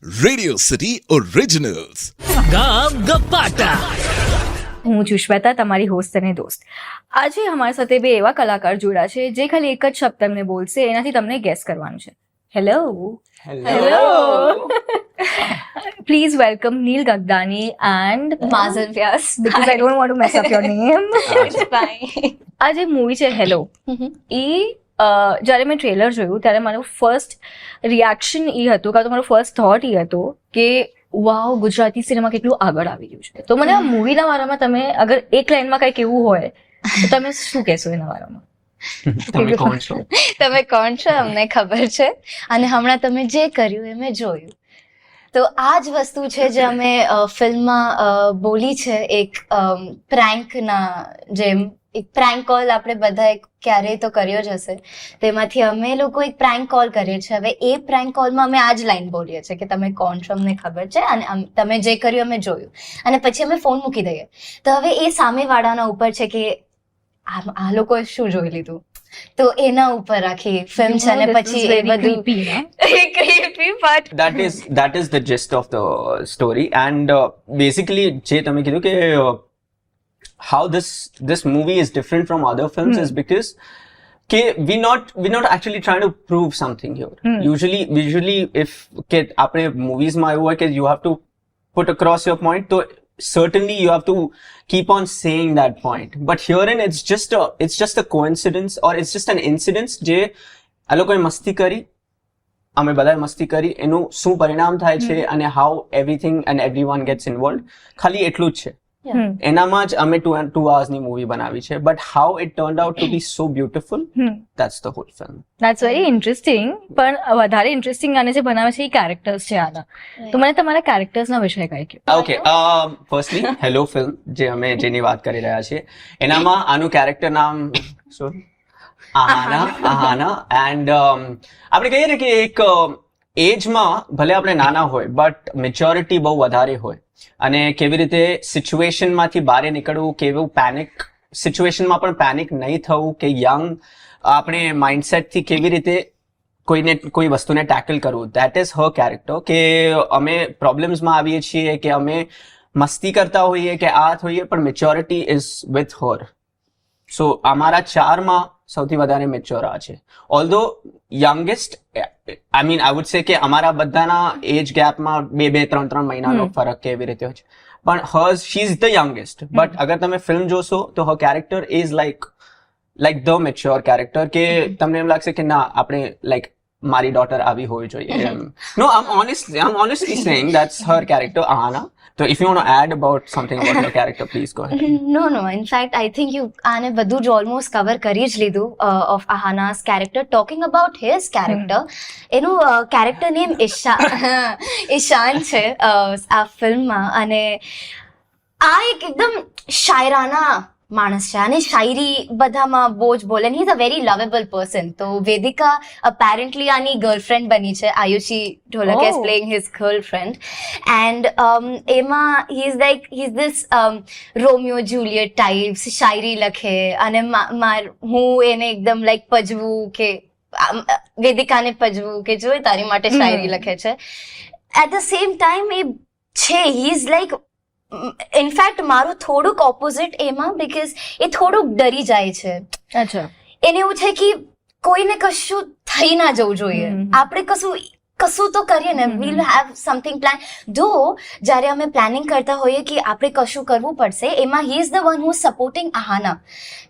Radio city ઓરિજિનલ્સ. ગામ ગપ્પાટા. હું છું શ્વેતા, તમારી હોસ્ટ અને દોસ્ત. આજે અમારી સાથે બે એવા કલાકાર જોડા છે જે ખાલી એક જ શબ્દ તમને બોલશે, એનાથી તમને ગેસ કરવાનું છે. Hello hello please welcome Neel Gagdani and Mazal Vyas, because I don't want to mess up your name. આ જે મૂવી છે હેલો, એ જ્યારે મેં ટ્રેલર જોયું ત્યારે મારું ફર્સ્ટ રિએક્શન એ હતું, કાં તો મારો ફર્સ્ટ થોટ એ હતો કે વાવ, ગુજરાતી સિનેમા કેટલું આગળ આવી ગયું છે. તો મને આ મૂવીના બારામાં તમે અગર એક લાઈનમાં કંઈક એવું હોય તો તમે શું કહેશો એના બારામાં? તમે કોણ છો અમને ખબર છે, અને હમણાં તમે જે કર્યું એ મેં જોયું. તો આ જ વસ્તુ છે જે અમે ફિલ્મમાં બોલી છે, એક પ્રેન્કના જેમ. એક પ્રેન્ક કોલ આપણે બધાએ ક્યારેય તો કર્યો જ હશે, તેમાંથી અમે લોકો એક પ્રેન્ક કોલ કરીએ છીએ. હવે એ પ્રેન્ક કોલમાં અમે આ જ લાઈન બોલીએ છીએ કે તમે કોણ છો અમને ખબર છે, અને તમે જે કર્યું અમે જોયું, અને પછી અમે ફોન મૂકી દઈએ. તો હવે એ સામેવાળાના ઉપર છે કે આ લોકોએ શું જોઈ લીધું, તો એના ઉપર આખી ફિલ્મ છે. અને પછી એ બધું creepy, but that is the gist of the story, and basically જે તમે કીધું કે how this movie is different from other films is because we're not actually trying to prove something here. Usually if કે આપણે movies માં એવું હોય કે you have to put across your point, so certainly you have to keep on saying that point, but herein it's just a coincidence, or it's just an incident જે આ લોકોએ મસ્તી કરી, અમે બધાએ મસ્તી કરી, એનું શું પરિણામ થાય છે અને how everything and everyone gets involved, ખાલી એટલું જ છે. એનામાં જ અમે 2 hours ની મૂવી બનાવી છે, but how it turned out to be so beautiful, that's the whole film. That's very interesting. પણ વધારે ઇન્ટરેસ્ટિંગ આને જે બનાવે છે એ કેરેક્ટર્સ છે આના. તો મને તમારા કેરેક્ટર્સના વિશે કંઈ કહો. Okay, firstly હેલો ફિલ્મ જે અમે જેની વાત કરી રહ્યા છીએ, એનામાં આનું કેરેક્ટર નામ આહાના, એન્ડ આપણે કહીએ ને કે એક એજમાં ભલે આપણે નાના હોય બટ મેચ્યોરિટી બહુ વધારે હોય, અને કેવી રીતે સિચ્યુએશનમાંથી બહાર નીકળવું, કેવું પેનિક સિચ્યુએશનમાં પણ પેનિક નહીં થવું, કે યંગ આપણે માઇન્ડસેટથી કેવી રીતે કોઈ વસ્તુને ટેકલ કરવું. That is her character. કે અમે પ્રોબ્લેમ્સમાં આવીએ છીએ, કે અમે મસ્તી કરતા હોઈએ, કે આ હોઈએ, પણ maturity is with her. So અમારા 4માં સૌથી વધારે મેચ્યોર આ છે. Although youngest, I mean I would say કે અમારા બધાના એજ ગેપમાં 2-3 મહિનાનો ફરક કેવી રીતે હોય છે, પણ she is the youngest. But અગર તમે ફિલ્મ જોશો તો her character is like the mature character, કે તમને એમ લાગશે કે ના, આપણે લાઈક મારી ડોટર આવી હોવી જોઈએ. નો, I'm honestly saying that's her character, Ahana. So if you want to add about something about her character, please go ahead. No, in fact I think you આને બધું જ ઓલમોસ્ટ કવર કરી જ લીધું of Ahana's character. Talking about his character, એનું character name ઈશાન છે આ ફિલ્મમાં, અને આ એક એકદમ શાયરાના માણસ છે, અને શાયરી બધામાં બહુ જ બોલે. He is a very lovable person. તો વેદિકા અપેરેન્ટલી આની ગર્લફ્રેન્ડ બની છે. Aayushi Dholakia is playing his girlfriend, and એમાં he is this Romeo Juliet types, શાયરી લખે, અને હું એને એકદમ લાઈક પજવું, કે વેદિકાને પજવું કે જો તારી માટે શાયરી લખે છે. એટ ધ સેમ ટાઈમ એ છે, હી ઇઝ લાઈક ઇનફેક્ટ મારું થોડુંક ઓપોઝિટ એમાં, બીકોઝ એ થોડુંક ડરી જાય છે. અચ્છા. એને એવું છે કે કોઈને કશું થઈ ના જવું જોઈએ, આપણે કશું તો કરીએ ને, વીલ હેવ સમથિંગ પ્લાન. ધો જ્યારે અમે પ્લાનિંગ કરતા હોઈએ કે આપણે કશું કરવું પડશે, એમાં he is the one who supporting Aahana,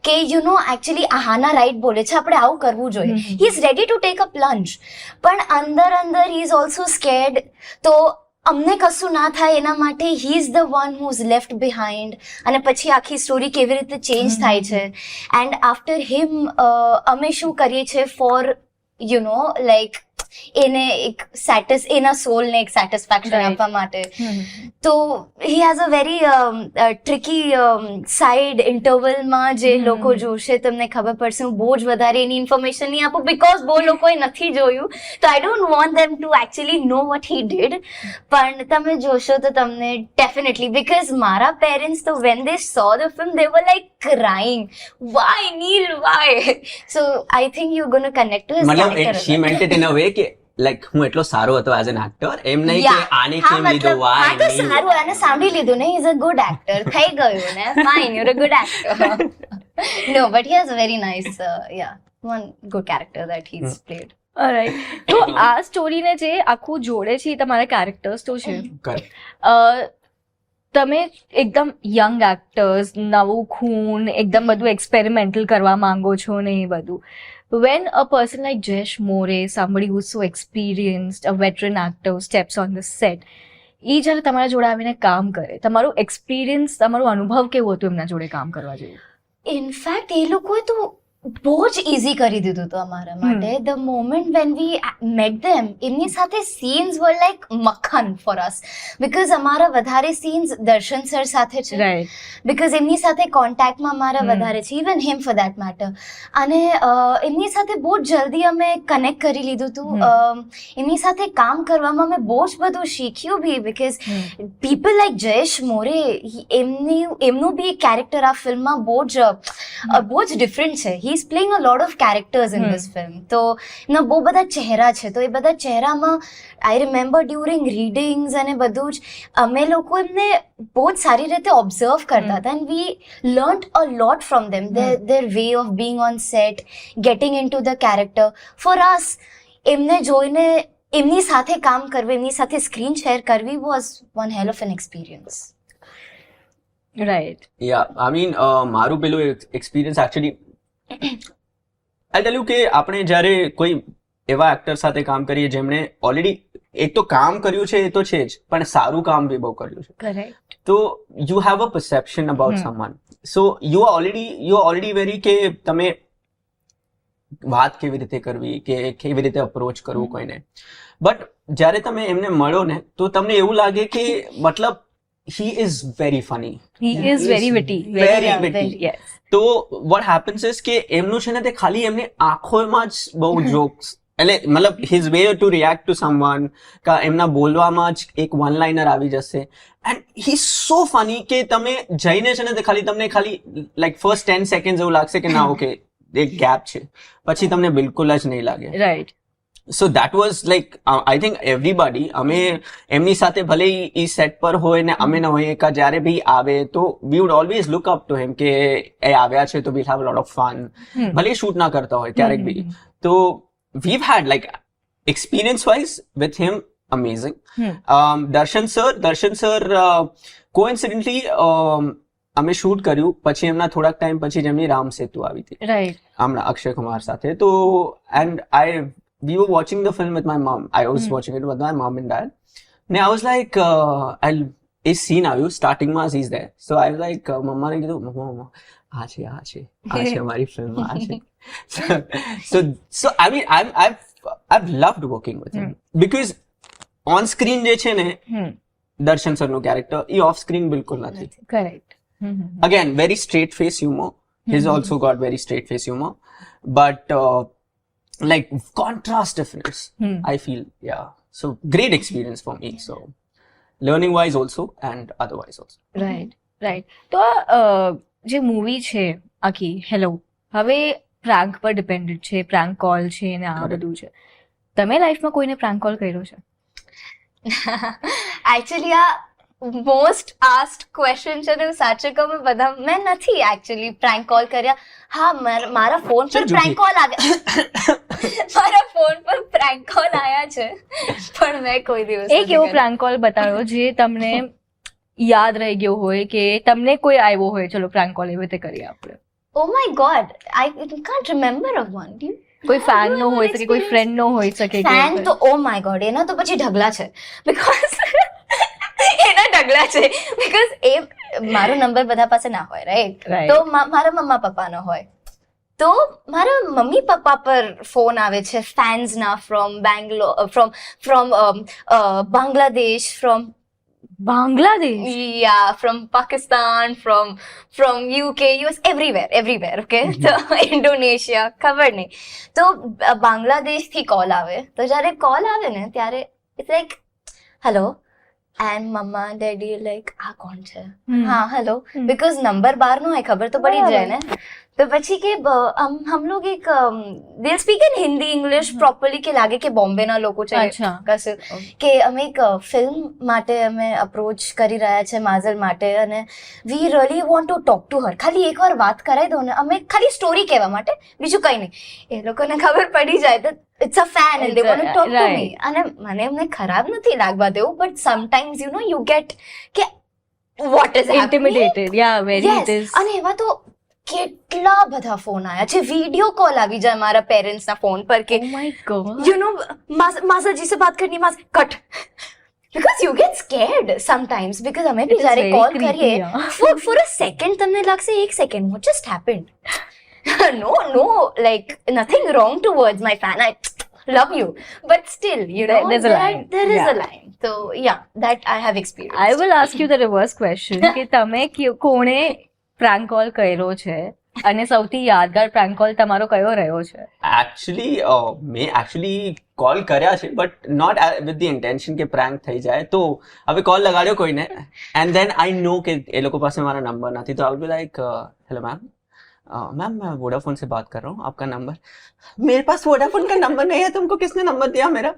કે you know actually Aahana right બોલે છે, આપણે આવું કરવું જોઈએ. He is ready to take a plunge, પણ અંદર હી ઇઝ ઓલ્સો સ્કેર્ડ. તો અમને કશું ના થાય એના માટે હી is the one who is left behind, અને પછી આખી સ્ટોરી કેવી રીતે ચેન્જ થાય છે. એન્ડ આફ્ટર હિમ અમે શું કરીએ છીએ ફોર યુ નો લાઈક એને એક એના સોલને એક સેટિસ્ફેક્શન આપવા માટે. તો he has a very tricky side. ઇન્ટરવલમાં જે લોકો જોશે તમને ખબર પડશે. હું બહુ જ વધારે એની ઇન્ફોર્મેશન નહીં આપું, બીકોઝ બહુ લોકોએ નથી જોયું, તો આઈ don't want them to actually know what he did. પણ તમે જોશો તો તમને ડેફિનેટલી, બીકોઝ મારા પેરેન્ટ્સ તો when they so the film they var like crying, why Neil, why? So I think you're going to connect to his character. She meant it in a way કે like હું એટલો સારો હતો as an actor, એમ નહીં કે Yeah. આને હા, કેમ લીધો, મતલબ, હા તો વાય સારું, આને સાંભળી લીધું ને, ઇઝ અ ગુડ એક્ટર થઈ ગયું ને, fine, you're a good actor. No but he has a very nice one good character that he is played. Alright. તો આ સ્ટોરીને જે આખું જોડે છે એ તમારા કેરેક્ટર્સ તો છે. અ, તમે એકદમ યંગ એક્ટર્સ, નવું ખૂન, એકદમ બધું એક્સપેરિમેન્ટલ કરવા માંગો છો ને એ બધું. When a person like Jayesh More, somebody who's so experienced, a veteran actor, steps on the set, એ જ્યારે તમારા જોડે આવીને કામ કરે, તમારું એક્સપિરિયન્સ, તમારો અનુભવ કેવો હતો એમના જોડે કામ કરવા જેવું? ઇનફેક્ટ એ લોકોએ તો બહુ જ ઇઝી કરી દીધું હતું અમારા માટે. The moment when we met them, એમની સાથે scenes were like makkhan for us, because અમારા વધારે સીન્સ દર્શન સર સાથે છે, રાઈટ. બિકોઝ એમની સાથે કોન્ટેક્ટમાં અમારા વધારે છે, even him for that matter. અને એમની સાથે બહુ જ જલ્દી અમે કનેક્ટ કરી લીધું હતું. એમની સાથે કામ કરવામાં અમે બહુ જ બધું શીખ્યું બી, બિકોઝ પીપલ લાઈક જયેશ મોરે, એમનું બી કેરેક્ટર આ ફિલ્મમાં બહુ જ ડિફરન્ટ છે. He is playing a lot of characters in this film. તો એના બહુ બધા ચહેરા છે, તો એ બધા ચહેરામાં આઈ રિમેમ્બર ડ્યુરિંગ રીડિંગ્સ અને બધું જ અમે લોકો એમને બહુ જ સારી રીતે ઓબ્ઝર્વ કરતા હતા, and we learnt a lot from them, their way of being on set, getting into the character. For us એમને જોઈને એમની સાથે કામ કરવું, એમની સાથે સ્ક્રીન શેર કરવી was one hell of an experience. Right. Yeah I mean મારું પેલું experience actually I tell you કે આપણે જ્યારે કોઈ એવા એક્ટર સાથે કામ કરીએ જેમણે ઓલરેડી એક તો કામ કર્યું છે એ તો છે જ, પણ સારું કામ બી બહુ કર્યું છે, કરેક્ટ. તો you have a perception about someone. So you are already very કે તમે વાત કેવી રીતે કરવી, કે કેવી રીતે અપ્રોચ કરવું કોઈને. બટ જ્યારે તમે એમને મળો ને તો તમને એવું લાગે કે મતલબ he is very funny, He is very witty. very yeah, witty. very. Yes. તો what happens is કે એમનું છે ને તે ખાલી એમની આંખોમાં જ બહુ જોક્સ, એટલે મતલબ his way to react to someone, કા એમના બોલવામાં જ એક વન લાઇનર આવી જશે, and he is so funny કે તમે જઈને છે ને તે ખાલી તમને ખાલી લાઈક ફર્સ્ટ 10 સેકન્ડ એવું લાગશે કે ના ઓકે એક ગેપ છે, પછી તમને બિલકુલ જ નહીં લાગે. Right. So that was like I think everybody, અમે એમની સાથે ભલે એ સેટ પર હોય ને અમે ન હોઈએ, કા જ્યારે બી આવે તો we would always look up to him કે એ આવ્યા છે તો we'll have lot of fun, ભલે શૂટ ના કરતા હોય ક્યારેક બી. તો we've had like experience wise with him amazing. Darshan sir coincidentally અમે શૂટ કર્યું પછી એમના થોડાક ટાઈમ પછી જેમની રામ સેતુ આવી હતી Right. હમણાં અક્ષય કુમાર સાથે, તો and we were watching the film with my mom. I was watching it with my mom and dad. And I was like, a scene આવ્યું starting માં he's there. So I was like, મમ્માને કીધું મમ્મા આ છે અમારી film આ છે. So I mean I've loved working with him because on screen જે છે ને દર્શન સરનું કેરેક્ટર એ ઓફ સ્ક્રીન બિલકુલ નથી. Correct. Again, very straight face humor. He's also got very straight face humor, but like contrast difference, I feel. Yeah, so great experience for me, so learning wise also and otherwise also. Right. તો જે movie છે આખી hello, હવે પ્રાંક પર depended છે, પ્રાંક call છે ને આ બધું છે. તમે લાઈફમાં કોઈને પ્રાંક કોલ કર્યો છે? એકચ્યુઅલી આ મોસ્ટ આસ્ડ ક્વેશ્ચન છે ને, સાચું કહું બધા મેં નથી એકચ્યુઅલી પ્રેન્ક કોલ કર્યા. હા, મારા ફોન પર પ્રેન્ક કોલ આવ્યા, મારા ફોન પર પ્રેન્ક કોલ આવ્યા છે, પણ મેં કોઈ દિવસ એક એવો પ્રાંક કોલ બતાવ્યો જે તમને યાદ રહી ગયો હોય, કે તમને કોઈ આવ્યો હોય ચલો પ્રાંક કોલ એવી રીતે કરીએ આપણે? Oh my God, I can't remember of one. કોઈ ફેન નો હોઈ શકે, કોઈ ફ્રેન્ડ નો હોઈ શકે. ફેન તો ઓ માય ગોડ, એના તો પછી ઢગલા છે, બીકોઝ એના ઢગલા છે, બીકોઝ એ મારો નંબર બધા પાસે ના હોય, રાઈટ? તો મારા મમ્મા પપ્પાનો હોય, તો મારા મમ્મી પપ્પા પર ફોન આવે છે ફેન્સના, from Bangalore, from Bangladesh, from from Pakistan, from UK, US, everywhere, okay? તો ઇન્ડોનેશિયા, ખબર નહીં. તો બાંગ્લાદેશથી કોલ આવે, તો જ્યારે કોલ આવે ને ત્યારે it's like hello, and mamma daddy like આ કોણ છે હમ. હા હેલો હમ. બીકોઝ નંબર 12 નો હોય ખબર તો પડી જ જાય ને તો પછી કે હમ લોગ એક they speak in Hindi English properly કે લાગે કે બોમ્બે ના લોકો છે અચ્છા. કશું કે અમે એક ફિલ્મ માટે અમે અપ્રોચ કરી રહ્યા છે માઝલ માટે અને we really want to talk to her ખાલી એકવાર વાત કરાવી દો ને અમે ખાલી સ્ટોરી કહેવા માટે બીજું કંઈ નહીં એ લોકોને ખબર પડી જાય તો it's a fan and they want to talk to Right. Me અને મને એમને ખરાબ નથી લાગવા દેવું but sometimes you know you get કે what is Intimidated. Yeah, very it is. અને એવા તો કેટલા બધા ફોન આવ્યા છે વિડિયો કોલ આવી જાય મારા પેરેન્ટ્સ ના ફોન પર કે Oh my God. you know मासा जी से बात करनी मासा cut because you get scared sometimes because हमें भी It is जारे very कॉल creepy, करिए yeah. for a second તમને લાગશે એક second what just happened no like nothing wrong towards my fan I love you but still you know There's a line. there is Yeah. a line so yeah that I have experienced I will ask you the reverse question કે તમે કોણે પ્રાંક call કર્યો છે અને સૌથી યાદગાર પ્રાંક call તમારો કયો રહ્યો છે? એકચ્યુઅલી મેં એકચ્યુઅલી કોલ કર્યા છે but not with the intention કે પ્રેન્ક થઈ જાય તો હવે કોલ લગાડ્યો કોઈને એન્ડ દેન આઈ નો કે એ લોકો પાસે મારા નંબર નથી તો આઈ બી લાઈક હેલો मैम मैम मैं वोडाफोन से बात कर रहा हूँ आपका नंबर मेरे पास वोडाफोन का नंबर नहीं है तुमको किसने नंबर दिया मेरा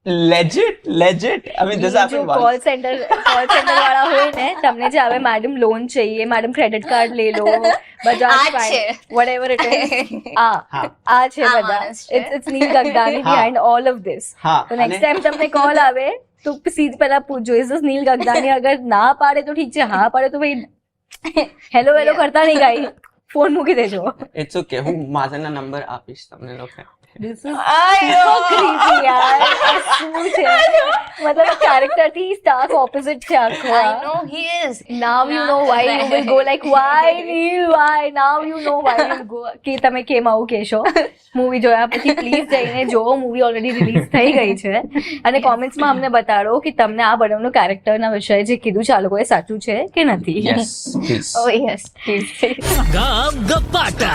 legit I mean this જો happened કોલ once સેન્ટર વાળા હોય ને તમને જે આવે મેડમ લોન चाहिए मैडम क्रेडिट कार्ड ले लो बजाज આ છે. फाइनेंस whatever it is આ છે આ બધા માણસ છે. it's Neil Gagdani હા. behind all of this હા તો નેક્સ્ટ ટાઈમ તમને કોલ આવે તો સીધ પહેલા પૂછજો ઇઝ દિસ નીલ ગગદાની અગર ના પાડે તો ઠીક છે હા પાડે તો ભાઈ હેલો હેલો કરતા નહીં ગાઈ ફોન મૂકી દેજો ઇટ્સ ઓકે હું માઝલના નંબર આપીશ તમને લોકો This is so creepy યાર આ શું છે મતલબ કેરેક્ટર થી સ્ટાર્ક ઓપોઝિટ છે આખો I know he is now you know why you will go like why Neil why now you know why you go કે તમે કેમ આવું કહેશો મૂવી જોયા પછી પ્લીઝ જઈને જો મૂવી ઓલરેડી રિલીઝ થઈ ગઈ છે અને કોમેન્ટ્સમાં અમને બતાડો કે તમને આ બધાનું કેરેક્ટરના વિષય જે કીધું છે આ લોકોએ સાચું છે કે નથી yes please oh yes Please. Gam Gapata.